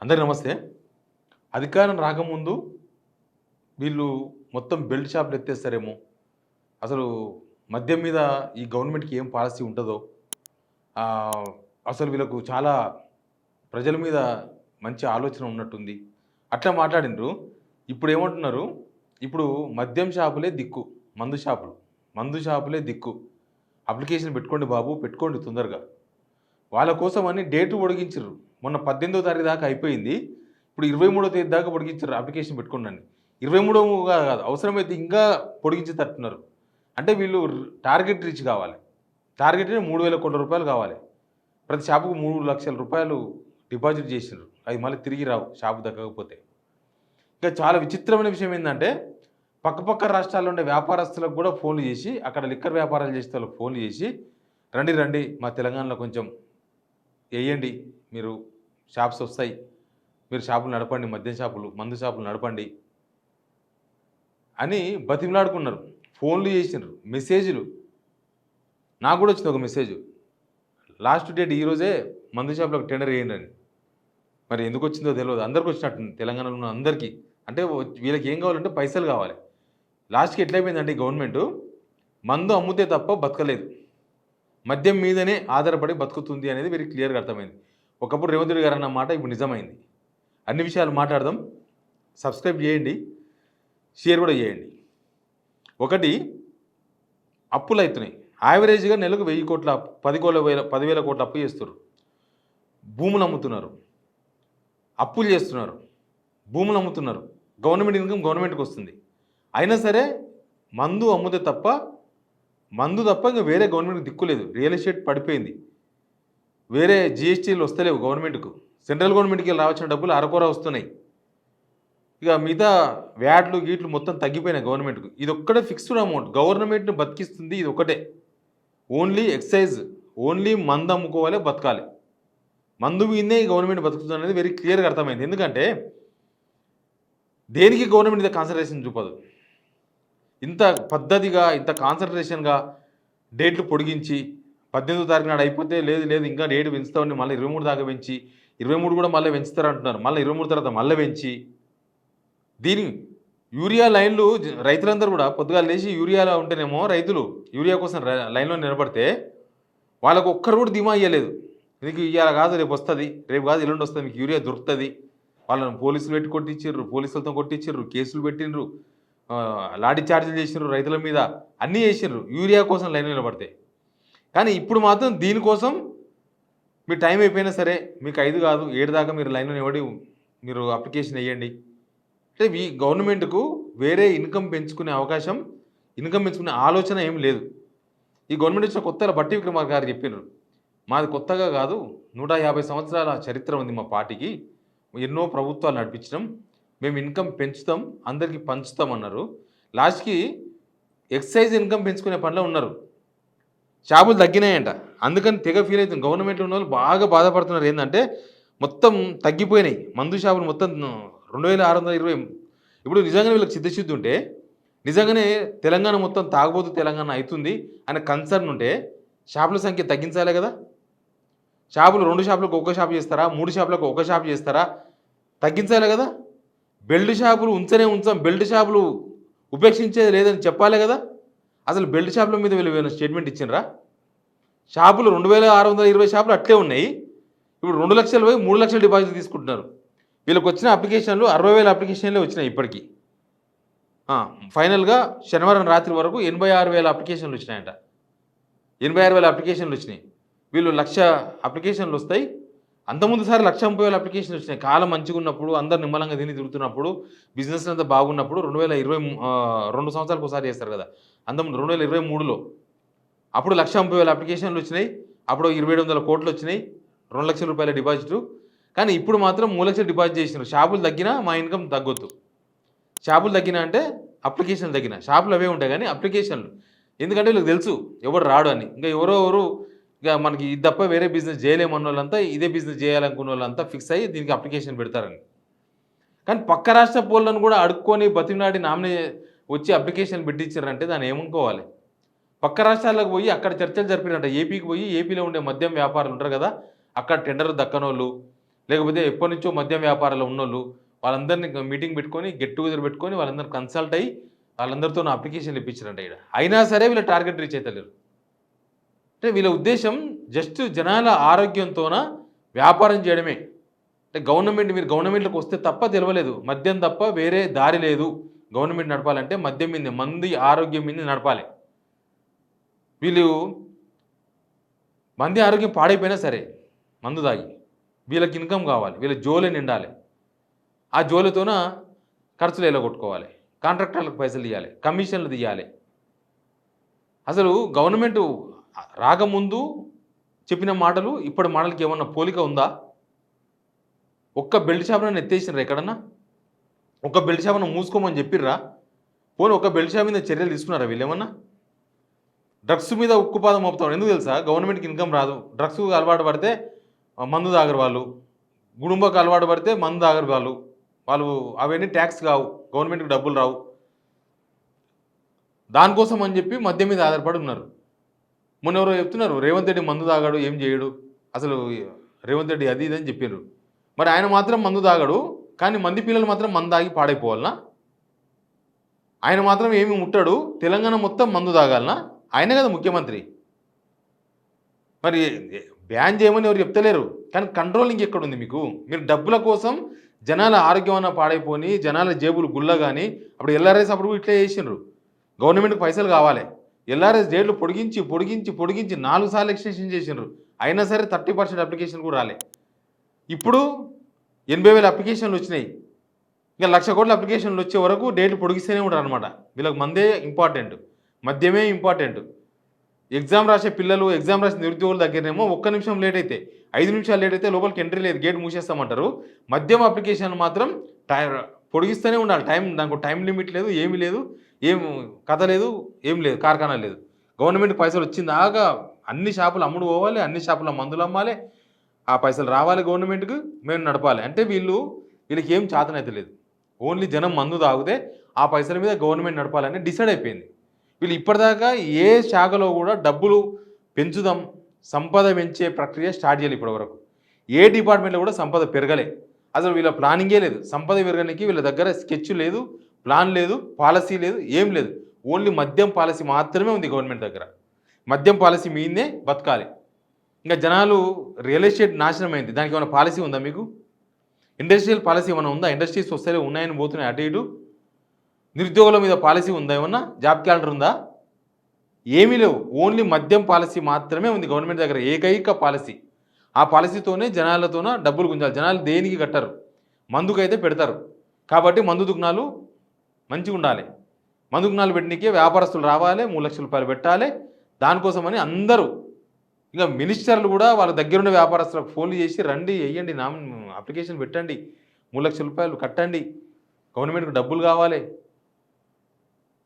అందరికీ నమస్తే. అధికారం రాకముందు వీళ్ళు మొత్తం బెల్ట్ షాపులు ఎత్తేస్తారేమో! అసలు మద్యం మీద ఈ గవర్నమెంట్‌కి ఏం పాలసీ ఉంటదో, ఆహ్, అసలు వీళ్ళకు చాలా ప్రజల మీద మంచి ఆలోచన ఉన్నట్టుంది. అట్లా మాట్లాడిండ్రు. ఇప్పుడేమంటున్నారు, ఇప్పుడు మద్యం షాపులే దిక్కు. మందు షాపులు. మందు షాపులే దిక్కు. అప్లికేషన్ పెట్టుకోండి బాబు, పెట్టుకోండి తొందరగా. వాళ్ళ కోసమని డేట్ పొడిగించిర్రు. మొన్న 18వ తారీఖు దాకా అయిపోయింది. ఇప్పుడు 23వ తేదీ దాకా పొడిగించారు అప్లికేషన్ పెట్టుకోండని. 23గా కాదు, అవసరమైతే ఇంకా పొడిగించేటట్టున్నారు. అంటే వీళ్ళు టార్గెట్ రీచ్ కావాలి. టార్గెట్ 3,000,00,00,000 కావాలి. ప్రతి షాపుకు 3,00,000 డిపాజిట్ చేసిండ్రు. అవి మళ్ళీ తిరిగి రావు షాపు దక్కకపోతే. ఇంకా చాలా విచిత్రమైన విషయం ఏందంటే, పక్కపక్క రాష్ట్రాల్లో ఉండే వ్యాపారస్తులకు కూడా ఫోన్లు చేసి, అక్కడ లిక్కర్ వ్యాపారాలు చేసే వాళ్ళకి ఫోన్లు చేసి, రండి రండి మా తెలంగాణలో కొంచెం ఎయ్యండి, మీరు షాప్స్ వస్తాయి, మీరు షాపులు నడపండి, మద్యం షాపులు, మందు షాపులు నడపండి అని బతిమలాడుకున్నారు. ఫోన్లు చేసిండ్రు, మెసేజ్‌లు. నాకు కూడా వచ్చింది ఒక మెసేజ్. లాస్ట్ డేట్ ఈరోజే మందు షాపులకు టెండర్ ఎయ్యండి అని. మరి ఎందుకు వచ్చిందో తెలవదు. అందరికి వచ్చినట్టుంది తెలంగాణలో ఉన్న అందరికీ. అంటే వీళ్ళకి ఏం కావాలంటే పైసలు కావాలి. లాస్ట్‌కి ఎట్లయిపోయిందంటే ఈ గవర్నమెంటు మందు అమ్ముతే తప్ప బతకలేదు. మద్యం మీదనే ఆధారపడి బతుకుతుంది అనేది వెరీ క్లియర్‌గా అర్థమైంది. ఒకప్పుడు రేవంత్ రెడ్డి గారు అన్న మాట ఇప్పుడు నిజమైంది. అన్ని విషయాలు మాట్లాడదాం. సబ్స్క్రైబ్ చేయండి, షేర్ కూడా చేయండి. ఒకటి, అప్పులు అవుతున్నాయి. యావరేజ్‌గా నెలకు 1000 కోట్ల 10,000 కోట్ల అప్పు చేస్తున్నారు. భూములు అమ్ముతున్నారు, అప్పులు చేస్తున్నారు, భూములు అమ్ముతున్నారు. గవర్నమెంట్ ఇన్కమ్ గవర్నమెంట్‌కి వస్తుంది. అయినా సరే మందు తప్ప ఇంకా వేరే గవర్నమెంట్‌కి దిక్కులేదు. రియల్ ఎస్టేట్ పడిపోయింది. వేరే జీఎస్టీలు వస్తలేవు గవర్నమెంట్‌కు. సెంట్రల్ గవర్నమెంట్‌కి రావాల్సిన డబ్బులు అరకొర వస్తున్నాయి. ఇక మిగతా వ్యాట్లు గీట్లు మొత్తం తగ్గిపోయినాయి గవర్నమెంట్‌కు. ఇదొక్కటే ఫిక్స్డ్ అమౌంట్. గవర్నమెంట్‌ని బతికిస్తుంది ఇది ఒకటే. ఓన్లీ ఎక్సైజ్, ఓన్లీ మందు అమ్ముకోవాలి, బతకాలి. మందు మీదనే ఈ గవర్నమెంట్ బతుకుతుంది అనేది వెరీ క్లియర్‌గా అర్థమైంది. ఎందుకంటే దేనికి గవర్నమెంట్ మీద కాన్సన్ట్రేషన్ చూపదు. ఇంత పద్ధతిగా, ఇంత కాన్సన్ట్రేషన్‌గా డేట్లు పొడిగించి 18వ తారీఖు నాడు అయిపోతే లేదు లేదు ఇంకా డేట్ పెంచుతామని మళ్ళీ 23 దాకా పెంచి, 23 కూడా మళ్ళీ పెంచుతారంటున్నారు. మళ్ళీ 23 తర్వాత మళ్ళీ పెంచి, దీని యూరియా లైన్లు రైతులందరూ కూడా పొద్దుగాల లేచి యూరియాలో ఉంటేనేమో రైతులు యూరియా కోసం లైన్లో నిలబడితే వాళ్ళకు ఒక్కరు కూడా ధీమా ఇయ్యలేదు. మీకు ఇవాళ కాదు రేపు వస్తుంది, రేపు కాదు ఎల్లుండి వస్తుంది, మీకు యూరియా దొరుకుతుంది. వాళ్ళని పోలీసులు పెట్టి కొట్టించారు, పోలీసులతో కొట్టించారు, కేసులు పెట్టిండ్రు, లాఠీ చార్జీలు చేసినారు రైతుల మీద, అన్నీ చేసినారు యూరియా కోసం లైన్ నిలబడితే. కానీ ఇప్పుడు మాత్రం దీనికోసం మీ టైం అయిపోయినా సరే మీకు 5 కాదు 7 దాకా మీరు లైన్లో నిలబడి మీరు అప్లికేషన్ వేయండి అంటే ఈ గవర్నమెంట్కు వేరే ఇన్కమ్ పెంచుకునే అవకాశం, ఇన్కమ్ పెంచుకునే ఆలోచన ఏం లేదు. ఈ గవర్నమెంట్ వచ్చిన కొత్తలో బట్టి విక్రమార్క గారు చెప్పినారు, మాది కొత్తగా కాదు, 150 సంవత్సరాల చరిత్ర ఉంది మా పార్టీకి, ఎన్నో ప్రభుత్వాలు నడిపించడం, మేము ఇన్కమ్ పెంచుతాం, అందరికీ పంచుతాం అన్నారు. లాస్ట్కి ఎక్సైజ్ ఇన్కమ్ పెంచుకునే పనిలో ఉన్నారు. షాపులు తగ్గినాయంట, అందుకని తెగ ఫీల్ అవుతుంది. గవర్నమెంట్లో ఉన్న వాళ్ళు బాగా బాధపడుతున్నారు. ఏంటంటే మొత్తం తగ్గిపోయినాయి మందు షాపులు, మొత్తం 2,620. ఇప్పుడు నిజంగానే వీళ్ళకి చిత్తశుద్ధి ఉంటే, నిజంగానే తెలంగాణ మొత్తం తాగబోతు తెలంగాణ అవుతుంది అనే కన్సర్న్ ఉంటే షాపుల సంఖ్య తగ్గించాలి కదా. షాపులు 2 షాపులకు ఒక షాప్ చేస్తారా, 3 షాపులకు ఒక షాప్ చేస్తారా, తగ్గించాలి కదా. బెల్ట్ షాపులు ఉంచాం, బెల్ట్ షాపులు ఉపేక్షించేది లేదని చెప్పాలి కదా. అసలు బెల్ట్ షాపుల మీద వీళ్ళు ఏమైనా స్టేట్మెంట్ ఇచ్చిండ్రా? షాపులు 2,620 షాపులు అట్లే ఉన్నాయి. ఇప్పుడు 2 లక్షలు పోయి 3 లక్షల డిపాజిట్ తీసుకుంటున్నారు. వీళ్ళకి వచ్చిన అప్లికేషన్లు 60,000 అప్లికేషన్లే వచ్చినాయి ఇప్పటికీ. ఫైనల్గా శనివారం రాత్రి వరకు 86,000 అప్లికేషన్లు వచ్చినాయంట. 86,000 అప్లికేషన్లు వచ్చినాయి. వీళ్ళు 1,00,000 అప్లికేషన్లు వస్తాయి. అంతకుముందు సారి 1,30,000 అప్లికేషన్లు వచ్చినాయి. కాలం మంచిగా ఉన్నప్పుడు, అందరు నిమ్మలంగా తిరుగుతున్నప్పుడు, బిజినెస్ అంతా బాగున్నప్పుడు. 2 సంవత్సరాలకు ఒకసారి చేస్తారు కదా. అంతకుముందు 2023లో అప్పుడు 1,30,000 అప్లికేషన్లు వచ్చినాయి. అప్పుడు 2,700 కోట్లు వచ్చినాయి, 2 లక్షల రూపాయల డిపాజిట్. కానీ ఇప్పుడు మాత్రం 3 లక్షలు డిపాజిట్ చేసినారు. షాపులు తగ్గినా మా ఇన్కమ్ తగ్గొద్దు. షాపులు తగ్గినా అంటే అప్లికేషన్లు తగ్గిన, షాపులు అవే ఉంటాయి కానీ అప్లికేషన్లు, ఎందుకంటే వీళ్ళకి తెలుసు ఎవరు రాడు అని. ఇంకా ఎవరు ఇక మనకి ఇది తప్ప వేరే బిజినెస్ చేయలేమన్న వాళ్ళంతా ఇదే బిజినెస్ చేయాలనుకున్న వాళ్ళంతా ఫిక్స్ అయ్యి దీనికి అప్లికేషన్ పెడతారని. కానీ పక్క రాష్ట్ర పోలను కూడా అడుక్కొని బతిమలాడి నామినే వచ్చి అప్లికేషన్ పెట్టించారంటే దాన్ని ఏమనుకోవాలి. పక్క రాష్ట్రాలకు పోయి అక్కడ చర్చలు జరిపినట్ట. ఏపీకి పోయి ఏపీలో ఉండే మద్యం వ్యాపారులు ఉంటారు కదా, అక్కడ టెండర్ దక్కనోళ్ళు, లేకపోతే ఎప్పటి నుంచో మద్యం వ్యాపారాలు ఉన్నోళ్ళు వాళ్ళందరినీ మీటింగ్ పెట్టుకొని గెట్ టుగెదర్ పెట్టుకొని వాళ్ళందరూ కన్సల్ట్ అయ్యి వాళ్ళందరితో అప్లికేషన్లు ఇప్పించారంట ఇక్కడ. అయినా సరే వీళ్ళ టార్గెట్ రీచ్ అవుతలేరు. అంటే వీళ్ళ ఉద్దేశం జస్ట్ జనాల ఆరోగ్యంతోన వ్యాపారం చేయడమే. అంటే మీరు గవర్నమెంట్లోకి వస్తే తప్ప తెలియలేదు, మద్యం తప్ప వేరే దారి లేదు. గవర్నమెంట్ నడపాలంటే మద్యం మీద, మంది ఆరోగ్యం మీద నడపాలి. వీళ్ళు మంది ఆరోగ్యం పాడైపోయినా సరే మందు తాగి వీళ్ళకి ఇన్కమ్ కావాలి, వీళ్ళ జోలే నిండాలి. ఆ జోలితోన ఖర్చులు ఎలా కొట్టుకోవాలి, కాంట్రాక్టర్లకు పైసలు ఇవ్వాలి, కమిషన్లు తీయాలి. అసలు గవర్నమెంట్ రాకముందు చెప్పిన మాటలు ఇప్పటి మాటలకి ఏమన్నా పోలిక ఉందా? ఒక్క బెల్ట్ షాప్ను ఎత్తేసినారా ఎక్కడన్నా? ఒక బెల్ట్ షాప్ను మూసుకోమని చెప్పిర్రా? పోనీ ఒక బెల్ట్ షాప్ మీద చర్యలు తీసుకున్నారా వీళ్ళేమన్నా? డ్రగ్స్ మీద ఉక్కుపాదం మోపుతారు. ఎందుకు తెలుసా? గవర్నమెంట్కి ఇన్కమ్ రాదు. డ్రగ్స్ అలవాటు పడితే మందు తాగరు వాళ్ళు, గుడుంబకు అలవాటు పడితే మందు తాగరు వాళ్ళు అవన్నీ ట్యాక్స్ కావు, గవర్నమెంట్కి డబ్బులు రావు. దానికోసం అని చెప్పి మద్యం మీద ఆధారపడి ఉన్నారు. మొన్న ఎవరో చెప్తున్నారు రేవంత్ రెడ్డి మందు తాగాడు, ఏం చేయడు, అసలు రేవంత్ రెడ్డి అది ఇది అని చెప్పారు. మరి ఆయన మాత్రం మందు తాగాడు, కానీ మంది పిల్లలు మాత్రం మందు తాగి పాడైపోవాలనా? ఆయన మాత్రం ఏమి ముట్టాడు, తెలంగాణ మొత్తం మందు తాగాలనా? ఆయనే కదా ముఖ్యమంత్రి. మరి బ్యాన్ చేయమని ఎవరు చెప్తలేరు, కానీ కంట్రోలింగ్ ఎక్కడుంది మీకు? మీరు డబ్బుల కోసం జనాల ఆరోగ్యం అన్న పాడైపోని, జనాల జేబులు గుల్ల. కానీ అప్పుడు ఎల్ఆర్ఎస్ అప్పుడు ఇట్లా చేసిండ్రు. గవర్నమెంట్కి పైసలు కావాలి, ఎల్ఆర్ఎస్ డేట్లు పొడిగించి పొడిగించి పొడిగించి 4 సార్లు ఎక్స్టెన్షన్ చేసిండ్రు. అయినా సరే 30% అప్లికేషన్ కూడా రాలే. ఇప్పుడు 80,000 అప్లికేషన్లు వచ్చినాయి. ఇంకా 1,00,000 కోట్ల అప్లికేషన్లు వచ్చే వరకు డేట్లు పొడిగిస్తూనే ఉంటారు అనమాట. వీళ్ళకి మందే ఇంపార్టెంట్, మద్యమే ఇంపార్టెంట్. ఎగ్జామ్ రాసే పిల్లలు, ఎగ్జామ్ రాసే నిరుద్యోగుల దగ్గరనేమో 1 నిమిషం లేట్ అయితే, 5 నిమిషాలు లేట్ అయితే లోపలికి ఎంట్రీ లేదు, గేట్ మూసేస్తామంటారు. మద్యం అప్లికేషన్ మాత్రం పొడిగిస్తూనే ఉండాలి. దానికి టైం లిమిట్ లేదు, ఏమీ లేదు, ఏం కథ లేదు, ఏం లేదు, కార్ఖానా లేదు. గవర్నమెంట్ పైసలు వచ్చిందాకా అన్ని షాపులు అమ్ముడు పోవాలి, అన్ని షాపుల మందులు అమ్మాలి, ఆ పైసలు రావాలి గవర్నమెంట్కి, మేము నడపాలి. అంటే వీళ్ళకి ఏం చేతనైతే లేదు. ఓన్లీ జనం మందు తాగితే ఆ పైసల మీద గవర్నమెంట్ నడపాలని డిసైడ్ అయిపోయింది. వీళ్ళు ఇప్పటిదాకా ఏ శాఖలో కూడా డబ్బులు పెంచుదాం, సంపద పెంచే ప్రక్రియ స్టార్ట్ చేయాలి. ఇప్పటివరకు ఏ డిపార్ట్మెంట్లో కూడా సంపద పెరగలే. అసలు వీళ్ళ ప్లానింగే లేదు. సంపద పెరగడానికి వీళ్ళ దగ్గర స్కెచ్ లేదు, ప్లాన్ లేదు, పాలసీ లేదు, ఏం లేదు. ఓన్లీ మద్యం పాలసీ మాత్రమే ఉంది గవర్నమెంట్ దగ్గర. మద్యం పాలసీ మీదే బతకాలి. ఇంకా జనాలు రియల్ ఎస్టేట్ నాశనం అయింది, దానికి ఏమైనా పాలసీ ఉందా మీకు? ఇండస్ట్రియల్ పాలసీ ఏమైనా ఉందా? ఇండస్ట్రీస్ వస్తే ఉన్నాయని పోతున్నాయి అటు ఇటు. నిరుద్యోగుల మీద పాలసీ ఉందా? ఏమన్నా జాబ్ క్యాలెండర్ ఉందా? ఏమీ లేవు. ఓన్లీ మద్యం పాలసీ మాత్రమే ఉంది గవర్నమెంట్ దగ్గర, ఏకైక పాలసీ. ఆ పాలసీతోనే జనాలతోన డబ్బులు గుంజాలి. జనాలు దేనికి కట్టరు, మందుకైతే పెడతారు. కాబట్టి మందు దుకాణాలు మంచిగా ఉండాలి. మందు దుకాణాలు పెట్టడానికే వ్యాపారస్తులు రావాలి, 3 లక్షల రూపాయలు పెట్టాలి. దానికోసమని అందరూ, ఇంకా మినిస్టర్లు కూడా వాళ్ళ దగ్గరున్న వ్యాపారస్తులకు ఫోన్లు చేసి రండి, వేయండి, అప్లికేషన్ పెట్టండి, 3 లక్షల రూపాయలు కట్టండి, గవర్నమెంట్కి డబ్బులు కావాలి.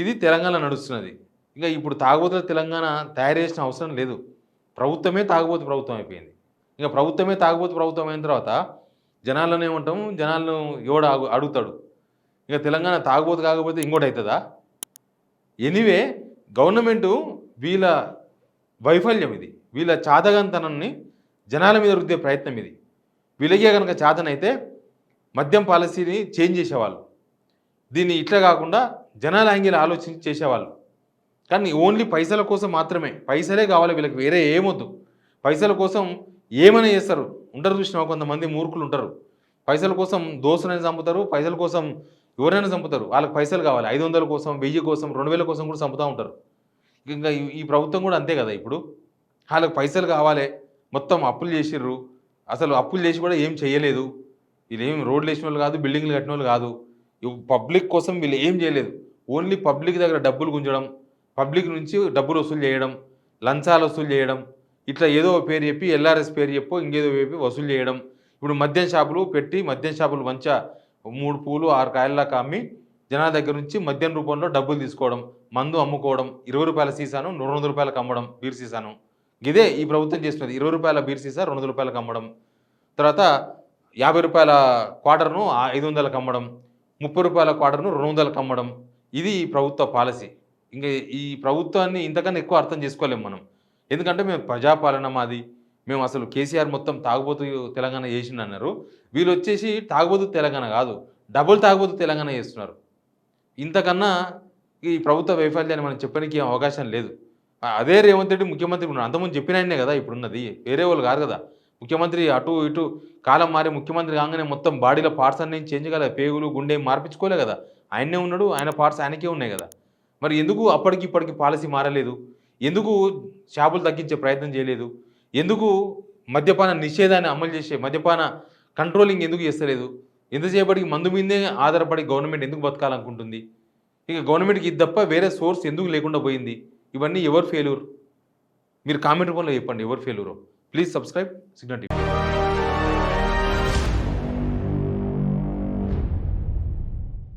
ఇది తెలంగాణ నడుస్తున్నది. ఇంకా ఇప్పుడు తాగుబోతుల తెలంగాణ తయారు చేసిన అవసరం లేదు. ప్రభుత్వమే తాగుబోతు ప్రభుత్వం అయిపోయింది. ఇంకా ప్రభుత్వమే తాగుబోతు ప్రభుత్వం అయిన తర్వాత జనాలను ఏమంటాము, జనాలను ఎవడు అడుగుతాడు? ఇక తెలంగాణ తాగుబోతు కాకపోతే ఇంకోటి అవుతుందా? ఎనీవే, గవర్నమెంటు వీళ్ళ వైఫల్యం ఇది, వీళ్ళ చాతగంతనాన్ని జనాల మీద రుద్దే ప్రయత్నం ఇది. వీళ్ళకే కనుక చాతనైతే మద్యం పాలసీని చేంజ్ చేసేవాళ్ళు. దీన్ని ఇట్లా కాకుండా జనాల యాంగిల్ ఆలోచించి చేసేవాళ్ళు. కానీ ఓన్లీ పైసల కోసం మాత్రమే, పైసలే కావాలి వీళ్ళకి, వేరే ఏమొద్దు. పైసల కోసం ఏమైనా చేస్తారు. ఉంటారు చూసినా కొంతమంది మూర్ఖులు ఉంటారు, పైసల కోసం దోస్తులని చంపుతారు, పైసల కోసం ఎవరైనా చంపుతారు. వాళ్ళకి పైసలు కావాలి, 500 కోసం, 1000 కోసం, 2000 కోసం కూడా చంపుతూ ఉంటారు. ఇంకా ఈ ప్రభుత్వం కూడా అంతే కదా. ఇప్పుడు వాళ్ళకి పైసలు కావాలి, మొత్తం అప్పులు చేసిర్రు. అసలు అప్పులు చేసి కూడా ఏం చేయలేదు. వీళ్ళేం రోడ్లు వేసిన వాళ్ళు కాదు, బిల్డింగ్లు కట్టిన వాళ్ళు కాదు. పబ్లిక్ కోసం వీళ్ళు ఏం చేయలేదు. ఓన్లీ పబ్లిక్ దగ్గర డబ్బులు గుంజడం, పబ్లిక్ నుంచి డబ్బులు వసూలు చేయడం, లంచాలు వసూలు చేయడం, ఇట్లా ఏదో పేరు చెప్పి ఎల్ఆర్ఎస్ పేరు చెప్పో ఇంకేదో చెప్పి వసూలు చేయడం. ఇప్పుడు మద్యం షాపులు పెట్టి, మద్యం షాపులు మంచిగా 3 పూలు 6 కాయల్లాగా అమ్మి జనాల దగ్గర నుంచి మద్యం రూపంలో డబ్బులు తీసుకోవడం, మందు అమ్ముకోవడం, 20 రూపాయల సీసాను 200 రూపాయలకు అమ్మడం, బీర్ సీసాను. ఇదే ఈ ప్రభుత్వం చేస్తున్నది. 20 రూపాయల బీర్ సీసా 200 రూపాయలకు అమ్మడం, తర్వాత 50 రూపాయల క్వార్టర్ను 500లకు అమ్మడం, 30 రూపాయల క్వార్టర్ను 200లకు అమ్మడం. ఇది ఈ ప్రభుత్వ పాలసీ. ఇంకా ఈ ప్రభుత్వాన్ని ఇంతకన్నా ఎక్కువ అర్థం చేసుకోలేము మనం. ఎందుకంటే మేము ప్రజాపాలన మాది, మేము అసలు కేసీఆర్ మొత్తం తాగుబోతు తెలంగాణ చేసిండు అన్నారు. వీళ్ళు వచ్చేసి తాగుబోతు తెలంగాణ కాదు, డబుల్ తాగుబోతు తెలంగాణ చేస్తున్నారు. ఇంతకన్నా ఈ ప్రభుత్వ వైఫల్యాన్ని మనం చెప్పడానికి ఏం అవకాశం లేదు. అదే రేవంత్ రెడ్డి ముఖ్యమంత్రి ఉన్నాడు. అంతకుముందు చెప్పిన ఆయనే కదా ఇప్పుడున్నది, వేరే వాళ్ళు కాదు కదా. ముఖ్యమంత్రి అటు ఇటు కాలం మారి ముఖ్యమంత్రి కాగానే మొత్తం బాడీలో పార్ట్స్ అన్నీ చేంజ్ కాలేదు, పేగులు గుండె మార్పించుకోలే కదా. ఆయనే ఉన్నాడు, ఆయన పార్ట్స్ ఆయనకే ఉన్నాయి కదా. మరి ఎందుకు అప్పటికి ఇప్పటికి పాలసీ మారలేదు? ఎందుకు షాపులు తగ్గించే ప్రయత్నం చేయలేదు? ఎందుకు మద్యపాన నిషేధాన్ని అమలు చేసే మద్యపాన కంట్రోలింగ్ ఎందుకు చేస్తలేదు? ఎంతసేపటికి మందు మీదే ఆధారపడి గవర్నమెంట్ ఎందుకు బతకాలనుకుంటుంది? ఇక గవర్నమెంట్కి ఇది తప్ప వేరే సోర్స్ ఎందుకు లేకుండా పోయింది? ఇవన్నీ ఎవరు ఫెయిల్యూర్? మీరు కామెంట్ రూపంలో చెప్పండి ఎవరు ఫెయిల్యూరో. Please subscribe Signal TV.